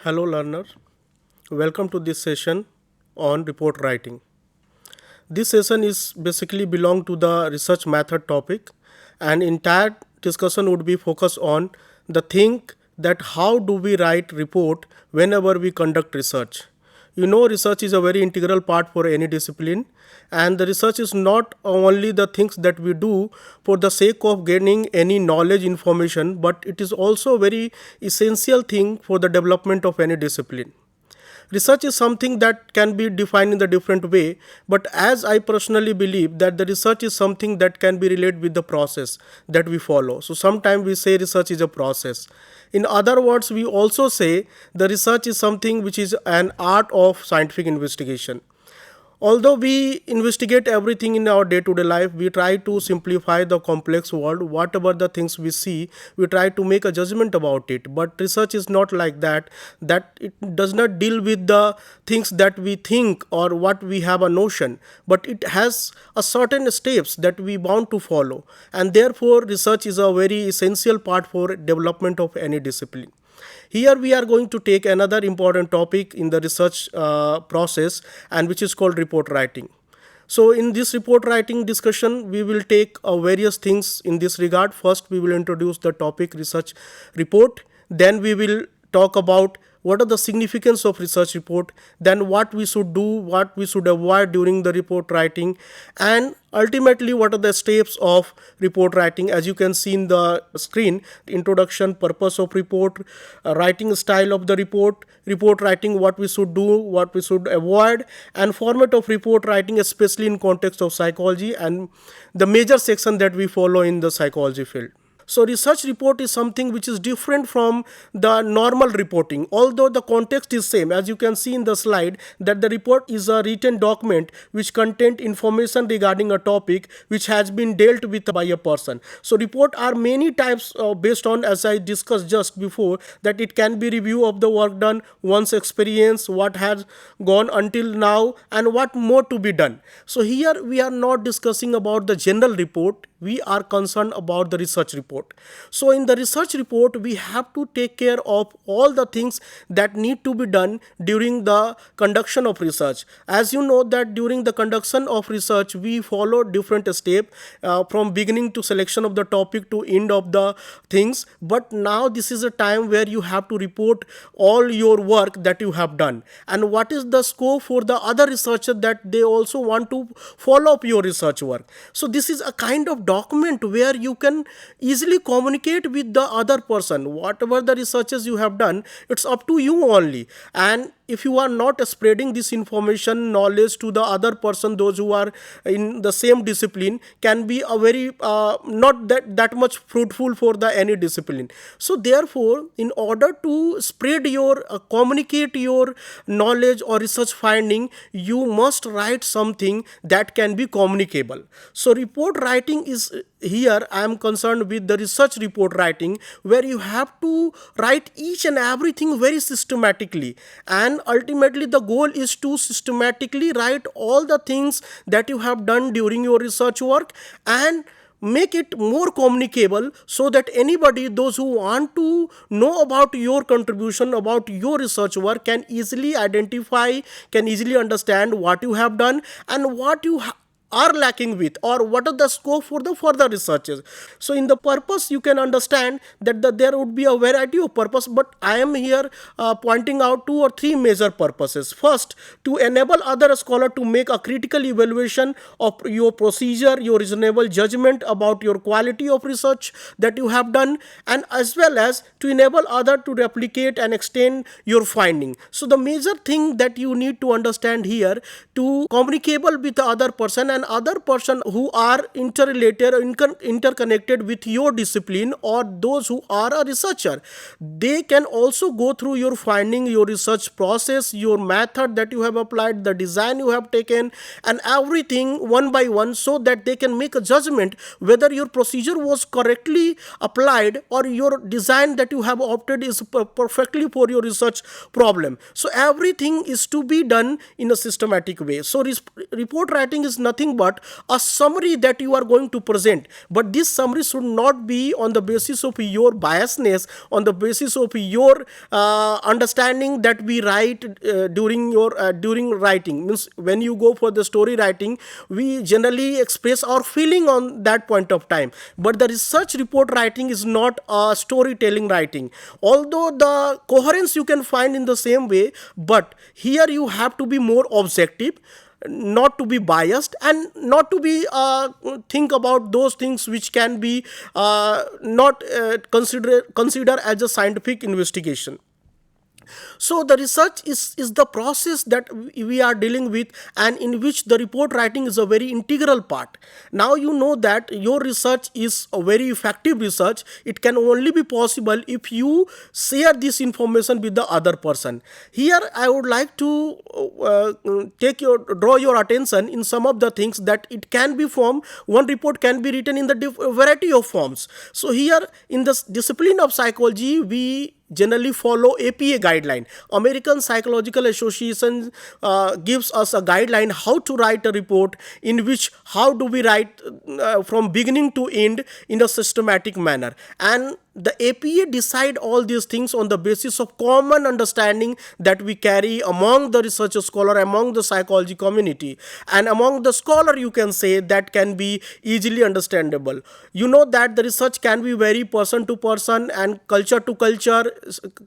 Hello learner, welcome to this session on report writing. This session is basically belong to the research method topic and entire discussion would be focused on the thing that how do we write report whenever we conduct research. You know research is a very integral part for any discipline and the research is not only the things that we do for the sake of gaining any knowledge information but it is also a very essential thing for the development of any discipline. Research is something that can be defined in a different way, but as I personally believe that the research is something that can be related with the process that we follow. So sometimes we say research is a process. In other words, we also say the research is something which is an art of scientific investigation. Although we investigate everything in our day to day life, we try to simplify the complex world. Whatever the things we see, we try to make a judgment about it. But research is not like that, that it does not deal with the things that we think or what we have a notion, but it has a certain steps that we bound to follow. And therefore, research is a very essential part for development of any discipline. Here we are going to take another important topic in the research process and which is called report writing. So in this report writing discussion, we will take various things in this regard. First, we will introduce the topic research report. Then we will talk about what are the significance of research report, then what we should do, what we should avoid during the report writing, and ultimately what are the steps of report writing. As you can see in the screen, introduction, purpose of report, writing style of the report, report writing, what we should do, what we should avoid, and format of report writing, especially in context of psychology and the major section that we follow in the psychology field. So research report is something which is different from the normal reporting, although the context is same. As you can see in the slide that the report is a written document which contains information regarding a topic which has been dealt with by a person. So report are many types based on, as I discussed just before, that it can be review of the work done, one's experience, what has gone until now and what more to be done. So here we are not discussing about the general report, we are concerned about the research report. So in the research report, we have to take care of all the things that need to be done during the conduction of research. As you know that during the conduction of research, we follow different steps from beginning to selection of the topic to end of the things. But now this is a time where you have to report all your work that you have done. And what is the scope for the other researchers that they also want to follow up your research work. So this is a kind of document where you can easily communicate with the other person. Whatever the researches you have done, it's up to you only. And if you are not spreading this information knowledge to the other person, those who are in the same discipline, can be a very not that much fruitful for the any discipline. So therefore, in order to spread your communicate your knowledge or research finding, you must write something that can be communicable. So report writing is, here I am concerned with the research report writing, where you have to write each and everything very systematically, and ultimately the goal is to systematically write all the things that you have done during your research work and make it more communicable, so that anybody, those who want to know about your contribution, about your research work, can easily identify, can easily understand what you have done and what you are lacking with, or what are the scope for the further researches. So in the purpose, you can understand that there would be a variety of purpose, but I am here pointing out 2 or 3 major purposes. First, to enable other scholar to make a critical evaluation of your procedure, your reasonable judgment about your quality of research that you have done, and as well as to enable other to replicate and extend your finding. So the major thing that you need to understand here, to communicable with the other person, and other person who are interrelated or interconnected with your discipline, or those who are a researcher, they can also go through your finding, your research process, your method that you have applied, the design you have taken, and everything one by one, so that they can make a judgment whether your procedure was correctly applied or your design that you have opted is perfectly for your research problem. So everything is to be done in a systematic way. So report writing is nothing nothing but a summary that you are going to present, but this summary should not be on the basis of your biasness, on the basis of your understanding that we write during writing. Means when you go for the story writing, we generally express our feeling on that point of time, but the research report writing is not a storytelling writing, although the coherence you can find in the same way, but here you have to be more objective, not to be biased, and not to be think about those things which can be not consider as a scientific investigation. So the research is the process that we are dealing with, and in which the report writing is a very integral part. Now you know that your research is a very effective research. It can only be possible if you share this information with the other person. Here I would like to draw your attention in some of the things that it can be formed. One report can be written in the variety of forms. So here in this discipline of psychology, we generally follow APA guideline. American Psychological Association gives us a guideline how to write a report, in which how do we write from beginning to end in a systematic manner. And the APA decide all these things on the basis of common understanding that we carry among the research scholar, among the psychology community, and among the scholar, you can say, that can be easily understandable. You know that the research can be very person to person and culture to culture,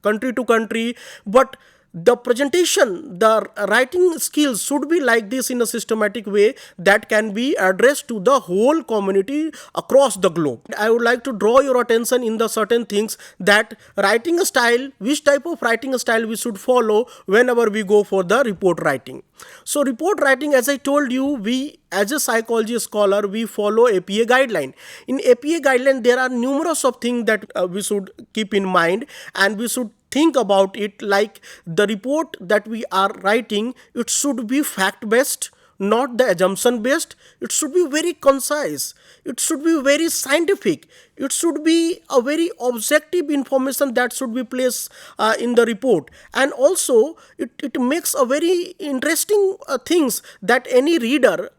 country to country, but the presentation, the writing skills should be like this in a systematic way that can be addressed to the whole community across the globe. I would like to draw your attention in the certain things that writing style, which type of writing style we should follow whenever we go for the report writing. So report writing, as I told you, we as a psychology scholar, we follow APA guideline. In APA guideline, there are numerous of things that we should keep in mind, and we should think about it. Like the report that we are writing, it should be fact based, not the assumption based. It should be very concise, it should be very scientific, it should be a very objective information that should be placed in the report. And also it makes a very interesting things that any reader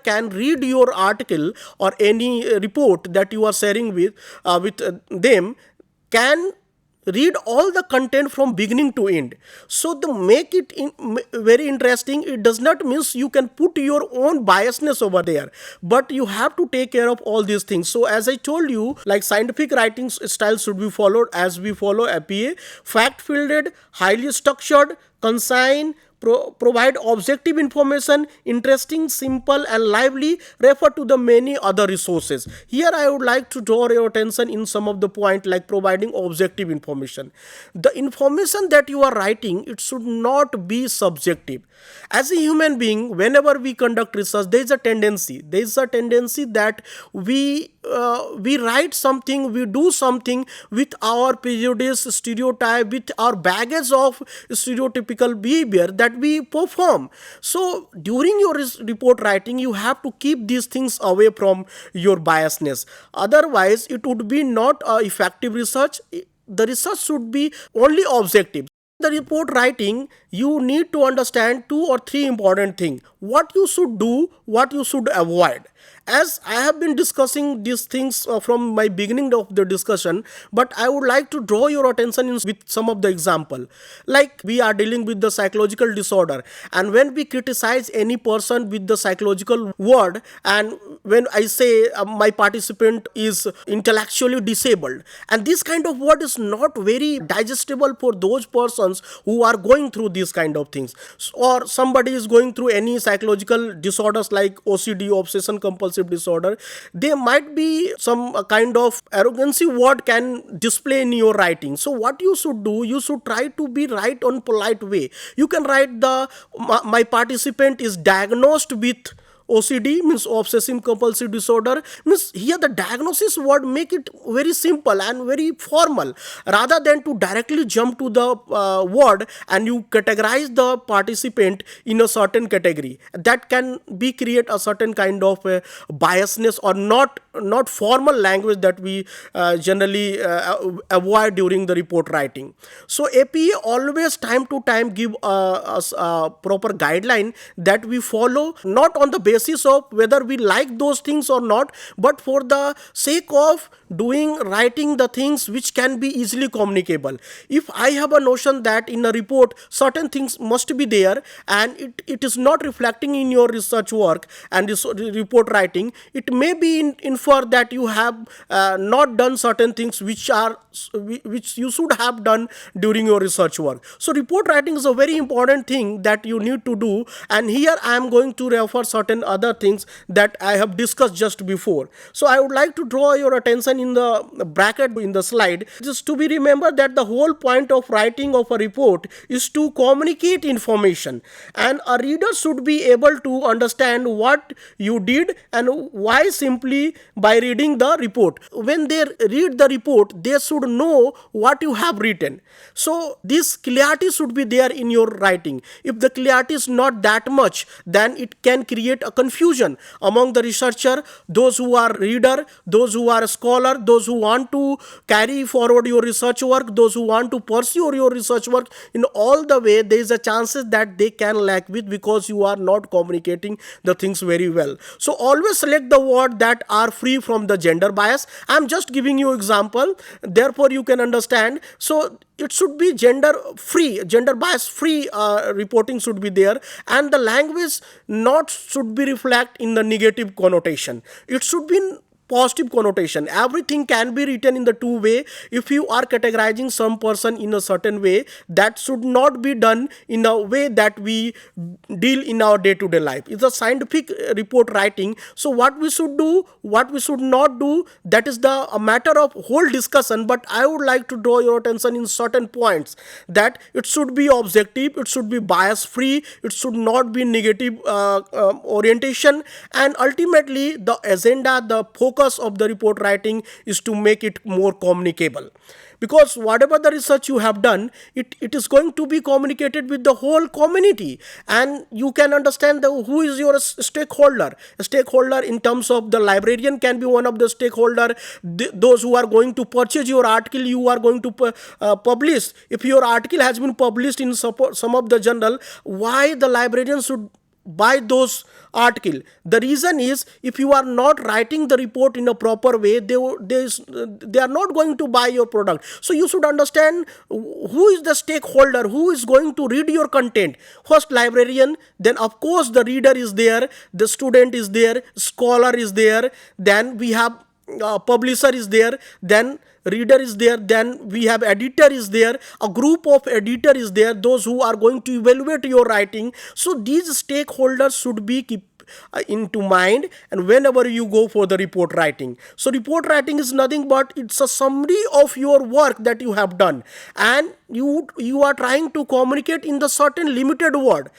can read your article or any report that you are sharing with them, can read all the content from beginning to end. So to make it very interesting, it does not mean you can put your own biasness over there, but you have to take care of all these things. So as I told you, like scientific writing style should be followed as we follow APA: fact filled, highly structured, concise, provide objective information, interesting, simple and lively, refer to the many other resources. Here I would like to draw your attention in some of the point, like providing objective information. The information that you are writing, it should not be subjective. As a human being, whenever we conduct research, there is a tendency that we write something, we do something with our prejudice, stereotype, with our baggage of stereotypical behavior that we perform. So during your report writing, you have to keep these things away from your biasness. Otherwise, it would be not effective research. The research should be only objective. The report writing, you need to understand 2 or 3 important things: what you should do, what you should avoid. As I have been discussing these things from my beginning of the discussion, but I would like to draw your attention with some of the example. Like we are dealing with the psychological disorder, and when we criticize any person with the psychological word, and when I say my participant is intellectually disabled, and this kind of word is not very digestible for those persons who are going through these kind of things, or somebody is going through any psychological disorders like OCD, obsession compulsive disorder, there might be some kind of arrogancy word can display in your writing. So what you should do, you should try to be right on polite way. You can write my participant is diagnosed with OCD, means obsessive compulsive disorder. Means here the diagnosis word make it very simple and very formal, rather than to directly jump to the word and you categorize the participant in a certain category. That can be create a certain kind of biasness or not not formal language that we generally avoid during the report writing. So APA always time to time give us a proper guideline that we follow, not on the basis of whether we like those things or not, but for the sake of writing the things which can be easily communicable. If I have a notion that in a report certain things must be there, and it is not reflecting in your research work and report writing, it may be infer that you have not done certain things which you should have done during your research work. So report writing is a very important thing that you need to do, and here I am going to refer certain other things that I have discussed just before. So I would like to draw your attention in the bracket in the slide, just to be remembered that the whole point of writing of a report is to communicate information, and a reader should be able to understand what you did and why simply by reading the report. When they read the report, they should know what you have written. So this clarity should be there in your writing. If the clarity is not that much, then it can create a confusion among the researcher, those who are reader, those who are scholar, those who want to carry forward your research work, those who want to pursue your research work. In all the way, there is a chances that they can lack with, because you are not communicating the things very well. So always select the word that are free from the gender bias. I am just giving you example, therefore you can understand. So it should be gender bias free reporting should be there, and the language not should be reflect in the negative connotation. It should be in positive connotation. Everything can be written in the two way. If you are categorizing some person in a certain way, that should not be done in a way that we deal in our day-to-day life. It's a scientific report writing. So what we should do, what we should not do, that is a matter of whole discussion. But I would like to draw your attention in certain points, that it should be objective, it should be bias free, it should not be negative orientation, and ultimately the agenda, the focus of the report writing is to make it more communicable. Because whatever the research you have done, it is going to be communicated with the whole community, and you can understand who is your stakeholder. A stakeholder in terms of the librarian can be one of the stakeholder. Those who are going to purchase your article, you are going to publish. If your article has been published in some of the journal, why the librarian should buy those article? The reason is, if you are not writing the report in a proper way, they are not going to buy your product. So you should understand who is the stakeholder, who is going to read your content. First librarian, then of course the reader is there, the student is there, scholar is there, then we have publisher is there, then reader is there, then we have editor is there, a group of editor is there, those who are going to evaluate your writing. So these stakeholders should be keep into mind, and whenever you go for the report writing. So report writing is nothing but it's a summary of your work that you have done, and you are trying to communicate in the certain limited word.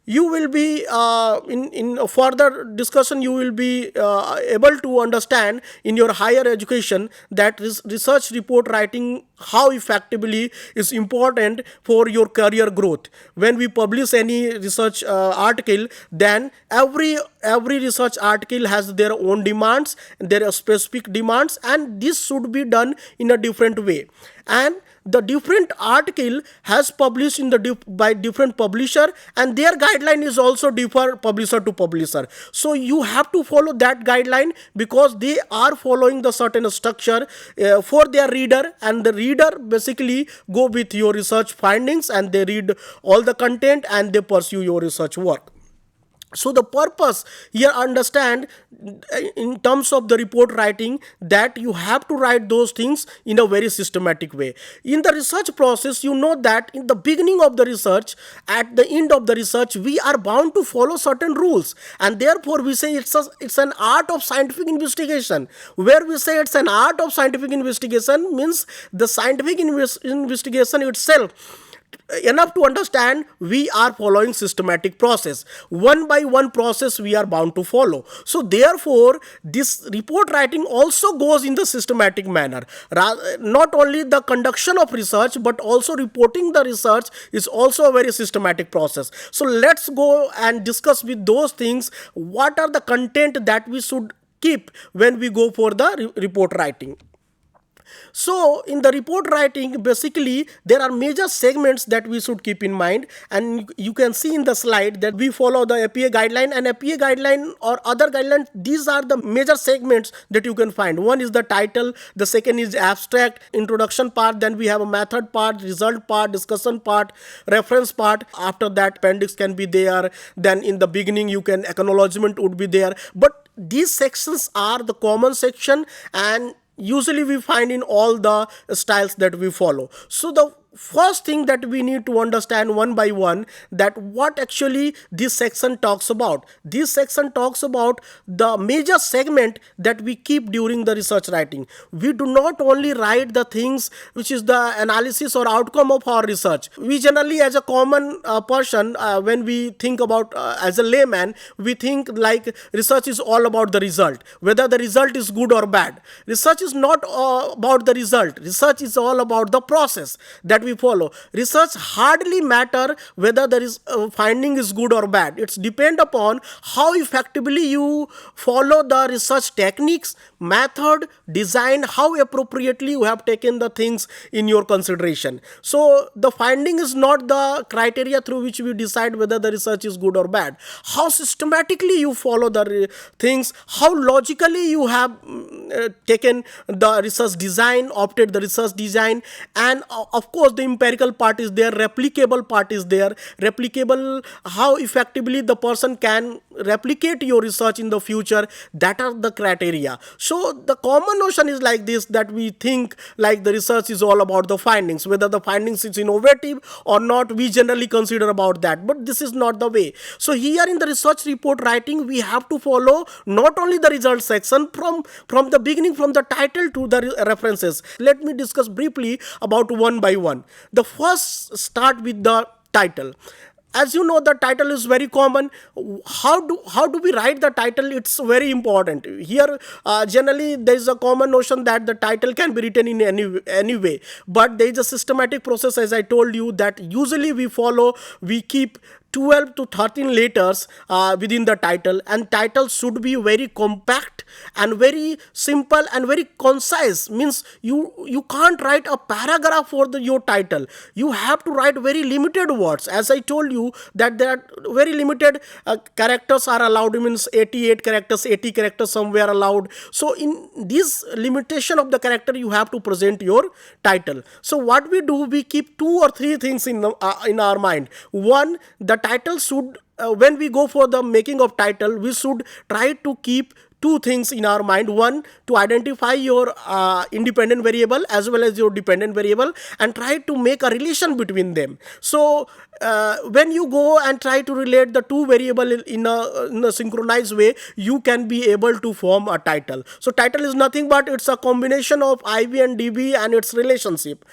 You will be in a further discussion, you will be able to understand in your higher education that research report writing, how effectively is important for your career growth. When we publish any research article, then every research article has their own demands, there are specific demands, and this should be done in a different way. And the different article has published in by different publisher, and their guideline is also differ publisher to publisher. So you have to follow that guideline, because they are following the certain structure for their reader, and the reader basically go with your research findings, and they read all the content and they pursue your research work. So the purpose here, understand in terms of the report writing, that you have to write those things in a very systematic way. In the research process, you know that in the beginning of the research, at the end of the research, we are bound to follow certain rules, and therefore we say it's an art of scientific investigation. Where we say it's an art of scientific investigation means the scientific investigation itself, enough to understand we are following systematic process. One by one process we are bound to follow. So therefore this report writing also goes in the systematic manner. Not only the conduction of research, but also reporting the research is also a very systematic process. So let's go and discuss with those things, what are the content that we should keep when we go for the report writing. So in the report writing, basically there are major segments that we should keep in mind, and you can see in the slide that we follow the APA guideline, and APA guideline or other guidelines, these are the major segments that you can find. One is the title, the second is abstract, introduction part, then we have a method part, result part, discussion part, reference part. After that, appendix can be there. Then in the beginning you can acknowledgement would be there. But these sections are the common section, and usually we find in all the styles that we follow. So the first thing that we need to understand one by one, that what actually this section talks about. This section talks about the major segment that we keep during the research writing. We do not only write the things which is the analysis or outcome of our research. We generally, as a common person, when we think about as a layman, we think like research is all about the result, whether the result is good or bad. Research is not about the result. Research is all about the process that we follow. Research hardly matter whether there is finding is good or bad. It's depend upon how effectively you follow the research techniques, method, design, how appropriately you have taken the things in your consideration. So the finding is not the criteria through which we decide whether the research is good or bad. How systematically you follow the things, how logically you have taken the research design, opted the research design, and of course the empirical part is there, replicable part is there. Replicable, how effectively the person can replicate your research in the future, that are the criteria. So the common notion is like this, that we think like the research is all about the findings, whether the findings is innovative or not, we generally consider about that, but this is not the way. So here in the research report writing, we have to follow not only the result section from the beginning, from the title to the references. Let me discuss briefly about one by one. The first start with the title. As you know, the title is very common. How do we write the title? It's very important. Here, generally, there is a common notion that the title can be written in any way. But there is a systematic process, as I told you, that usually we follow. We keep 12 to 13 letters within the title, and title should be very compact and very simple and very concise. Means you can't write a paragraph for your title. You have to write very limited words. As I told you that there are very limited characters are allowed. It means 88 characters, 80 characters somewhere allowed. So in this limitation of the character, you have to present your title. So what we do, we keep 2 or 3 things in our mind. One, the title should, when we go for the making of title, we should try to keep 2 things in our mind. One, to identify your independent variable as well as your dependent variable, and try to make a relation between them. So when you go and try to relate the 2 variables in a synchronized way, you can be able to form a title. So title is nothing but it's a combination of IB and DB and its relationship.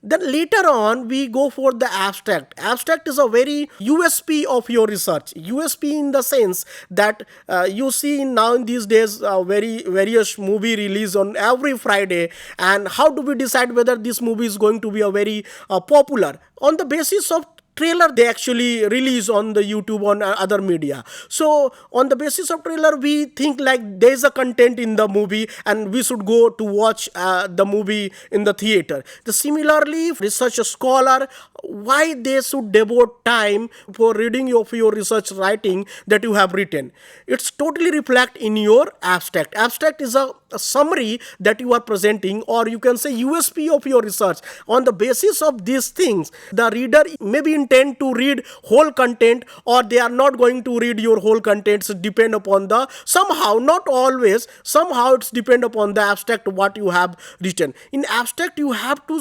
Then later on, we go for the abstract. Abstract is a very USP of your research. USP in the sense that you see now in these days various movie release on every Friday, and how do we decide whether this movie is going to be a very popular? On the basis of trailer they actually release on the YouTube, on other media. So on the basis of trailer, we think like there is a content in the movie and we should go to watch the movie in the theater. Similarly, research scholar, why they should devote time for reading of your research writing that you have written? It's totally reflect in your abstract. Abstract is a summary that you are presenting, or you can say USP of your research. On the basis of these things, the reader may be intend to read whole content, or they are not going to read your whole contents. Depend upon the, somehow, not always, somehow it's depend upon the abstract what you have written. In abstract, you have to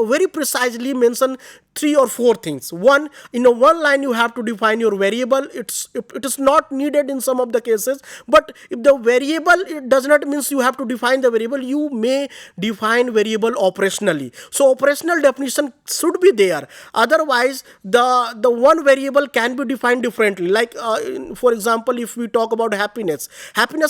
very precisely mention 3 or 4 things. One, in a one line you have to define your variable. It is not needed in some of the cases, but if the variable, it does not means you have to define the variable. You may define variable operationally. So operational definition should be there. Otherwise, the one variable can be defined differently. Like for example, if we talk about happiness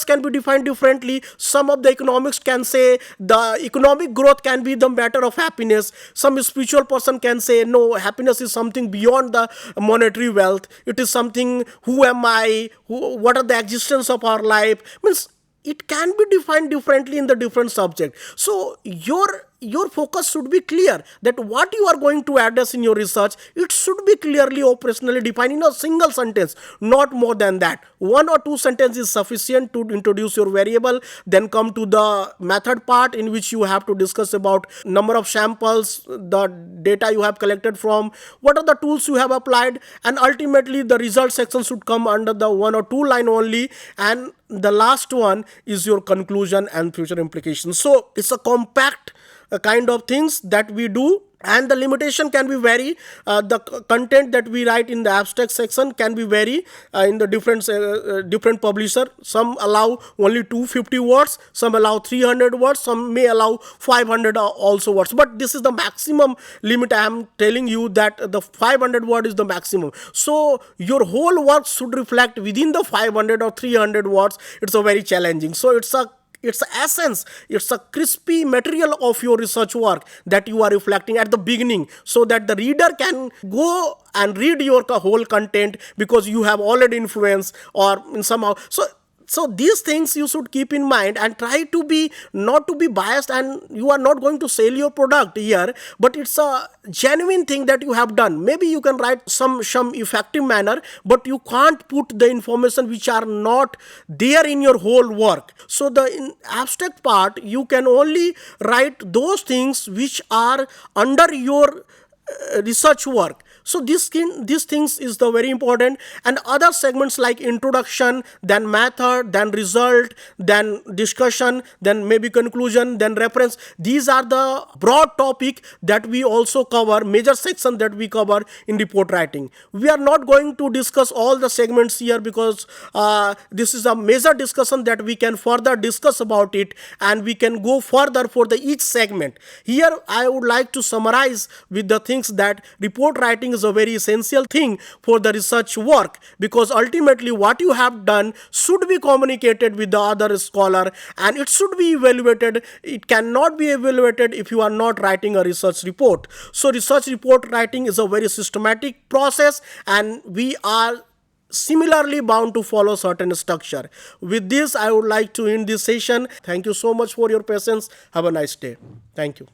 can be defined differently. Some of the economics can say the economic growth can be the matter of happiness. Some spiritual person can say no, happiness is something beyond the monetary wealth. It is something, who am I, what are the existence of our life. Means it can be defined differently in the different subject. So your focus should be clear that what you are going to address in your research, it should be clearly operationally defined in a single sentence, not more than that. One or two sentences is sufficient to introduce your variable, then come to the method part in which you have to discuss about number of samples, the data you have collected from, what are the tools you have applied, and ultimately the result section should come under the one or two line only, and the last one is your conclusion and future implications. So it's a compact kind of things that we do, and the limitation can be vary. The content that we write in the abstract section can be vary in the different publisher. Some allow only 250 words, some allow 300 words, some may allow 500 also words, but this is the maximum limit. I am telling you that the 500 word is the maximum. So your whole work should reflect within the 500 or 300 words. It's a very challenging. So it's a essence, it's a crispy material of your research work that you are reflecting at the beginning, so that the reader can go and read your whole content because you have already influenced or in somehow. So these things you should keep in mind and try to be not to be biased, and you are not going to sell your product here, but it's a genuine thing that you have done. Maybe you can write some effective manner, but you can't put the information which are not there in your whole work. So the in abstract part, you can only write those things which are under your research work. So these things is the very important, and other segments like introduction, then method, then result, then discussion, then maybe conclusion, then reference. These are the broad topic that we also cover, major section that we cover in report writing. We are not going to discuss all the segments here because this is a major discussion that we can further discuss about it, and we can go further for the each segment. Here I would like to summarize with the things that report writing is a very essential thing for the research work, because ultimately what you have done should be communicated with the other scholar, and it should be evaluated. It cannot be evaluated if you are not writing a research report. So research report writing is a very systematic process, and we are similarly bound to follow certain structure. With this, I would like to end this session. Thank you so much for your patience. Have a nice day. Thank you.